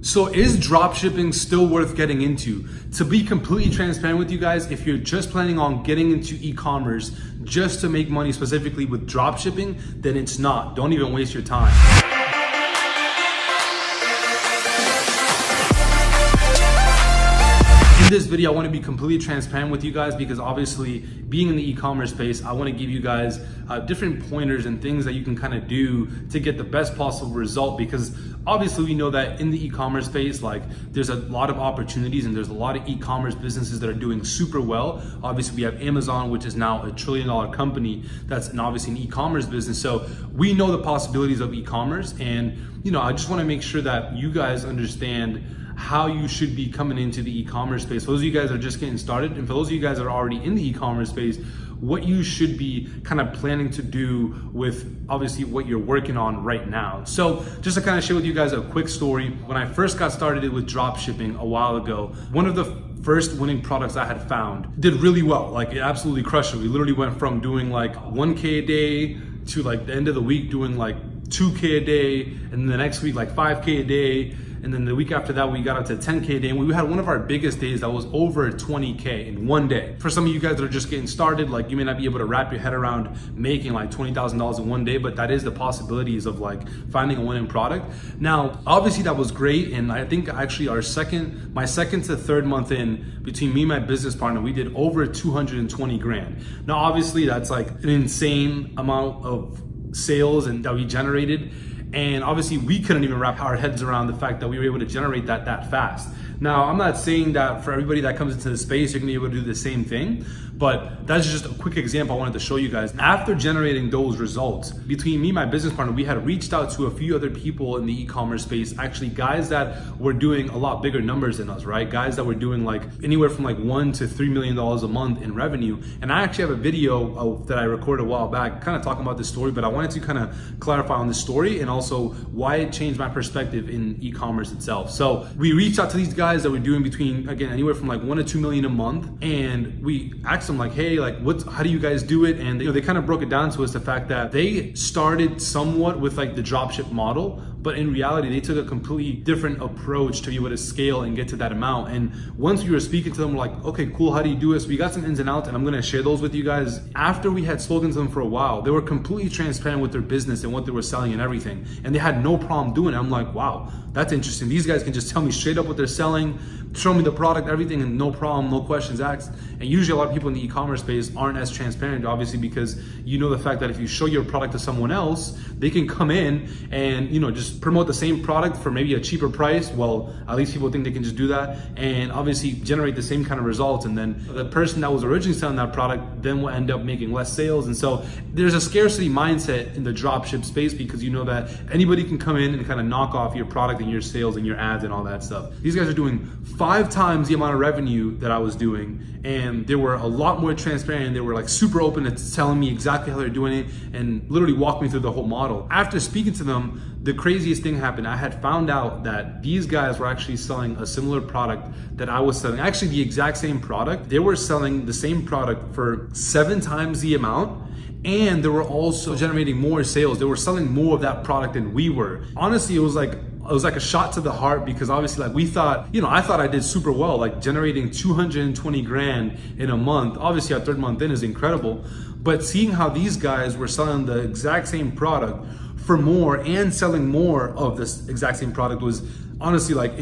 So is dropshipping still worth getting into? To be completely transparent with you guys, if you're just planning on getting into e-commerce just to make money specifically with dropshipping, then it's not. Don't even waste your time. In this video, I want to be completely transparent with you guys because obviously being in the e-commerce space, I want to give you guys different pointers and things that you can kind of do to get the best possible result, because obviously we know that in the e-commerce space, like there's a lot of opportunities and there's a lot of e-commerce businesses that are doing super well. Obviously we have Amazon, which is now $1 trillion company that's obviously an e-commerce business. So we know the possibilities of e-commerce, and I just want to make sure that you guys understand how you should be coming into the e-commerce space. For those of you guys that are just getting started, and for those of you guys that are already in the e-commerce space, what you should be kind of planning to do with obviously what you're working on right now. So just to kind of share with you guys a quick story, when I first got started with drop shipping a while ago, one of the first winning products I had found did really well. Like it absolutely crushed it. We literally went from doing like 1K a day to like the end of the week doing like 2K a day, and then the next week like 5K a day. And then the week after that, we got up to 10K a day. And we had one of our biggest days that was over 20K in one day. For some of you guys that are just getting started, like you may not be able to wrap your head around making like $20,000 in one day, but that is the possibilities of like finding a winning product. Now, obviously that was great. And I think actually my second to third month in, between me and my business partner, we did over 220 grand. Now, obviously that's like an insane amount of sales and that we generated. And obviously we couldn't even wrap our heads around the fact that we were able to generate that fast. Now, I'm not saying that for everybody that comes into the space, you're gonna be able to do the same thing, but that's just a quick example I wanted to show you guys. After generating those results, between me and my business partner, we had reached out to a few other people in the e-commerce space, actually guys that were doing a lot bigger numbers than us, right? Guys that were doing like anywhere from like $1 to $3 million a month in revenue. And I actually have a video that I recorded a while back kind of talking about this story, but I wanted to kind of clarify on the story and also why it changed my perspective in e-commerce itself. So we reached out to these guys that were doing between, again, anywhere from like 1 to 2 million a month. And we asked them like, hey, like how do you guys do it? And they kind of broke it down to us, the fact that they started somewhat with like the dropship model, but in reality, they took a completely different approach to be able to scale and get to that amount. And once we were speaking to them, we're like, okay, cool, how do you do this? We got some ins and outs, and I'm gonna share those with you guys. After we had spoken to them for a while, they were completely transparent with their business and what they were selling and everything. And they had no problem doing it. I'm like, wow, that's interesting. These guys can just tell me straight up what they're selling, show me the product, everything, and no problem, no questions asked. And usually a lot of people in the e-commerce space aren't as transparent, obviously, because the fact that if you show your product to someone else, they can come in and just promote the same product for maybe a cheaper price. Well, at least people think they can just do that and obviously generate the same kind of results. And then the person that was originally selling that product then will end up making less sales. And so there's a scarcity mindset in the dropship space, because that anybody can come in and kind of knock off your product and your sales and your ads and all that stuff. These guys are doing 5 times the amount of revenue that I was doing, and they were a lot more transparent. They were like super open to telling me exactly how they're doing it and literally walk me through the whole model. After speaking to them, the craziest thing happened. I had found out that these guys were actually selling a similar product that I was selling, actually the exact same product. They were selling the same product for 7 times the amount, and they were also generating more sales. They were selling more of that product than we were. Honestly, it was like a shot to the heart, because obviously like we thought, I thought I did super well, like generating 220 grand in a month. Obviously our third month in is incredible, but seeing how these guys were selling the exact same product for more and selling more of this exact same product was honestly like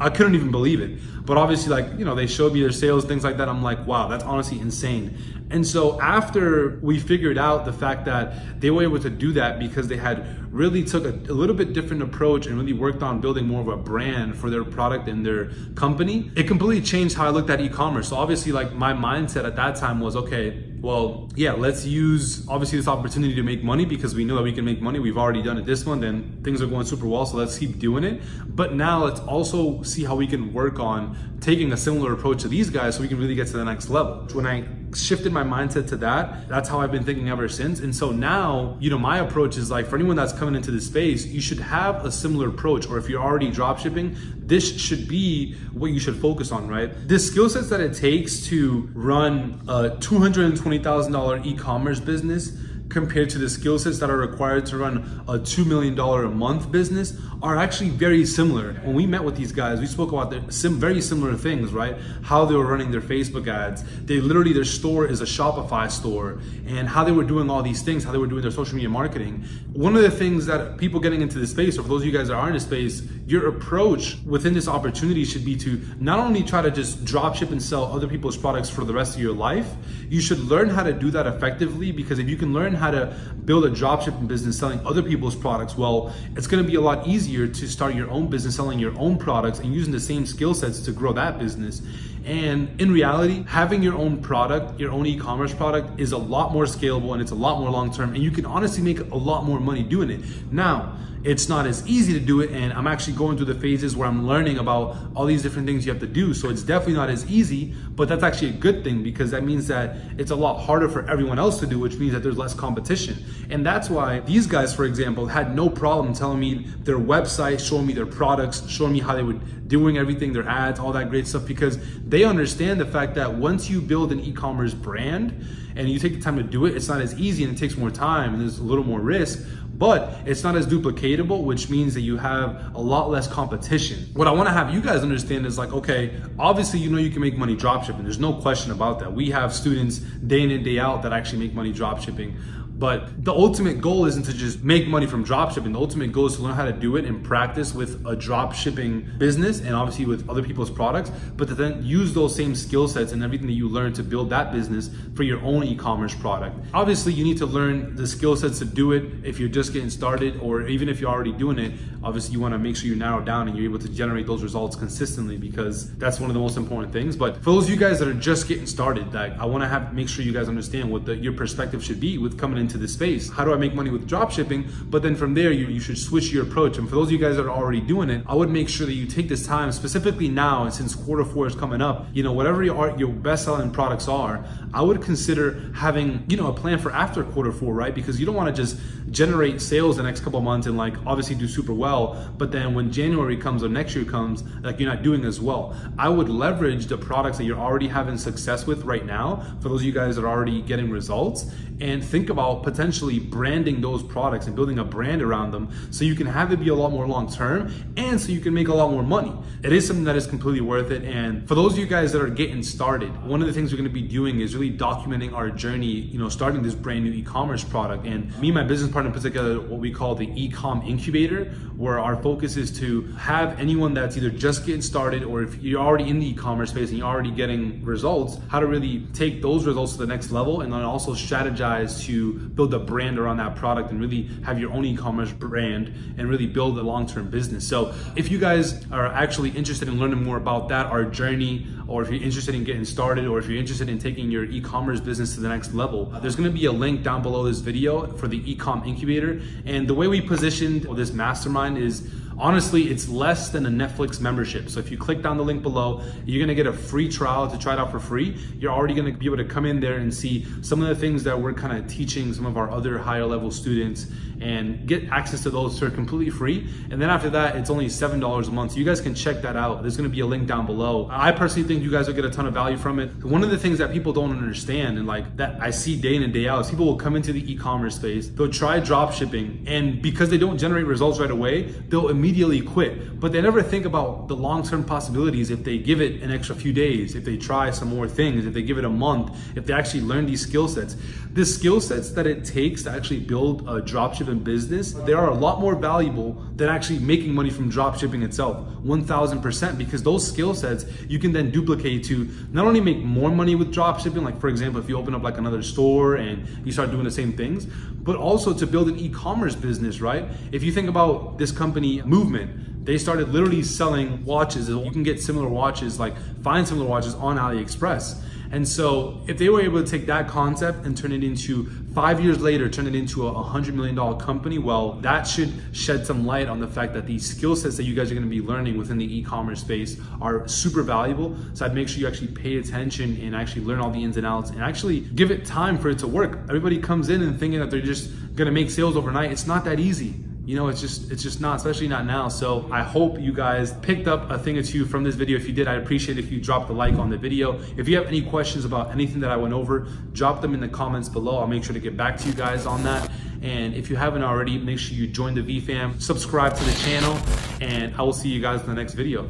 I couldn't even believe it. But obviously like, they showed me their sales, things like that. I'm like, wow, that's honestly insane. And so after we figured out the fact that they were able to do that because they had really took a little bit different approach and really worked on building more of a brand for their product and their company, it completely changed how I looked at e-commerce. So obviously like my mindset at that time was, okay, well, yeah, let's use obviously this opportunity to make money, because we know that we can make money. We've already done it this month and things are going super well, so let's keep doing it. But now let's also see how we can work on taking a similar approach to these guys so we can really get to the next level. When I shifted my mindset to that, that's how I've been thinking ever since. And so now, my approach is like, for anyone that's coming into this space, you should have a similar approach. Or if you're already dropshipping, this should be what you should focus on, right? The skill sets that it takes to run a $220,000 e-commerce business compared to the skill sets that are required to run a $2 million a month business are actually very similar. When we met with these guys, we spoke about very similar things, right? How they were running their Facebook ads. Their store is a Shopify store, and how they were doing all these things, how they were doing their social media marketing. One of the things that people getting into this space, or for those of you guys that are in this space, your approach within this opportunity should be to not only try to just drop ship and sell other people's products for the rest of your life, you should learn how to do that effectively, because if you can learn how to build a dropshipping business selling other people's products, well, it's going to be a lot easier to start your own business selling your own products and using the same skill sets to grow that business. And in reality, having your own product, your own e-commerce product, is a lot more scalable, and it's a lot more long-term, and you can honestly make a lot more money doing it. Now, it's not as easy to do it, and I'm actually going through the phases where I'm learning about all these different things you have to do. So it's definitely not as easy, but that's actually a good thing, because that means that it's a lot harder for everyone else to do, which means that there's less competition. And that's why these guys, for example, had no problem telling me their website, showing me their products, showing me how they were doing everything, their ads, all that great stuff, because they understand the fact that once you build an e-commerce brand and you take the time to do it, it's not as easy, and it takes more time, and there's a little more risk, but it's not as duplicatable, which means that you have a lot less competition. What I wanna have you guys understand is like, okay, obviously you know you can make money dropshipping. There's no question about that. We have students day in and day out that actually make money dropshipping. But the ultimate goal isn't to just make money from dropshipping. The ultimate goal is to learn how to do it and practice with a dropshipping business, and obviously with other people's products, but to then use those same skill sets and everything that you learn to build that business for your own e-commerce product. Obviously, you need to learn the skill sets to do it if you're just getting started, or even if you're already doing it. Obviously, you want to make sure you narrow down and you're able to generate those results consistently, because that's one of the most important things. But for those of you guys that are just getting started, like, I want to make sure you guys understand what your perspective should be with coming into this space. How do I make money with dropshipping? But then from there, you should switch your approach. And for those of you guys that are already doing it, I would make sure that you take this time, specifically now, and since Q4 is coming up, whatever your best selling products are, I would consider having, a plan for after Q4, right? Because you don't want to just generate sales the next couple of months and like obviously do super well, but then when January comes or next year comes, like you're not doing as well. I would leverage the products that you're already having success with right now, for those of you guys that are already getting results, and think about potentially branding those products and building a brand around them so you can have it be a lot more long term, and so you can make a lot more money. It is something that is completely worth it. And for those of you guys that are getting started, one of the things we're going to be doing is really documenting our journey, starting this brand new e-commerce product. And me and my business partner put together what we call the e-com incubator, where our focus is to have anyone that's either just getting started, or if you're already in the e-commerce space and you're already getting results, how to really take those results to the next level, and then also strategize to build a brand around that product and really have your own e-commerce brand and really build a long-term business. So if you guys are actually interested in learning more about that, our journey, or if you're interested in getting started, or if you're interested in taking your e-commerce business to the next level, there's going to be a link down below this video for the e-com incubator. And the way we positioned this mastermind is, honestly, it's less than a Netflix membership. So if you click down the link below, you're gonna get a free trial to try it out for free. You're already gonna be able to come in there and see some of the things that we're kind of teaching some of our other higher level students, and get access to those for completely free. And then after that, it's only $7 a month. So you guys can check that out. There's gonna be a link down below. I personally think you guys will get a ton of value from it. One of the things that people don't understand, and like that I see day in and day out, is people will come into the e-commerce space, they'll try drop shipping, and because they don't generate results right away, they'll immediately quit. But they never think about the long-term possibilities if they give it an extra few days, if they try some more things, if they give it a month, if they actually learn these skill sets. The skill sets that it takes to actually build a dropshipping business, they are a lot more valuable than actually making money from dropshipping itself, 1000%, because those skill sets you can then duplicate to not only make more money with dropshipping, like for example, if you open up like another store and you start doing the same things, but also to build an e-commerce business, right? If you think about this company Movement, they started literally selling watches. You can get similar watches, like find similar watches on AliExpress. And so if they were able to take that concept and turn it into, 5 years later, turn it into a $100 million company, well, that should shed some light on the fact that these skill sets that you guys are gonna be learning within the e-commerce space are super valuable. So I'd make sure you actually pay attention and actually learn all the ins and outs and actually give it time for it to work. Everybody comes in and thinking that they're just gonna make sales overnight. It's not that easy. you know, it's just not, especially not now. So I hope you guys picked up a thing or two from this video. If you did, I'd appreciate if you dropped a like on the video. If you have any questions about anything that I went over, drop them in the comments below. I'll make sure to get back to you guys on that. And if you haven't already, make sure you join the VFam, subscribe to the channel, and I will see you guys in the next video.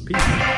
Peace.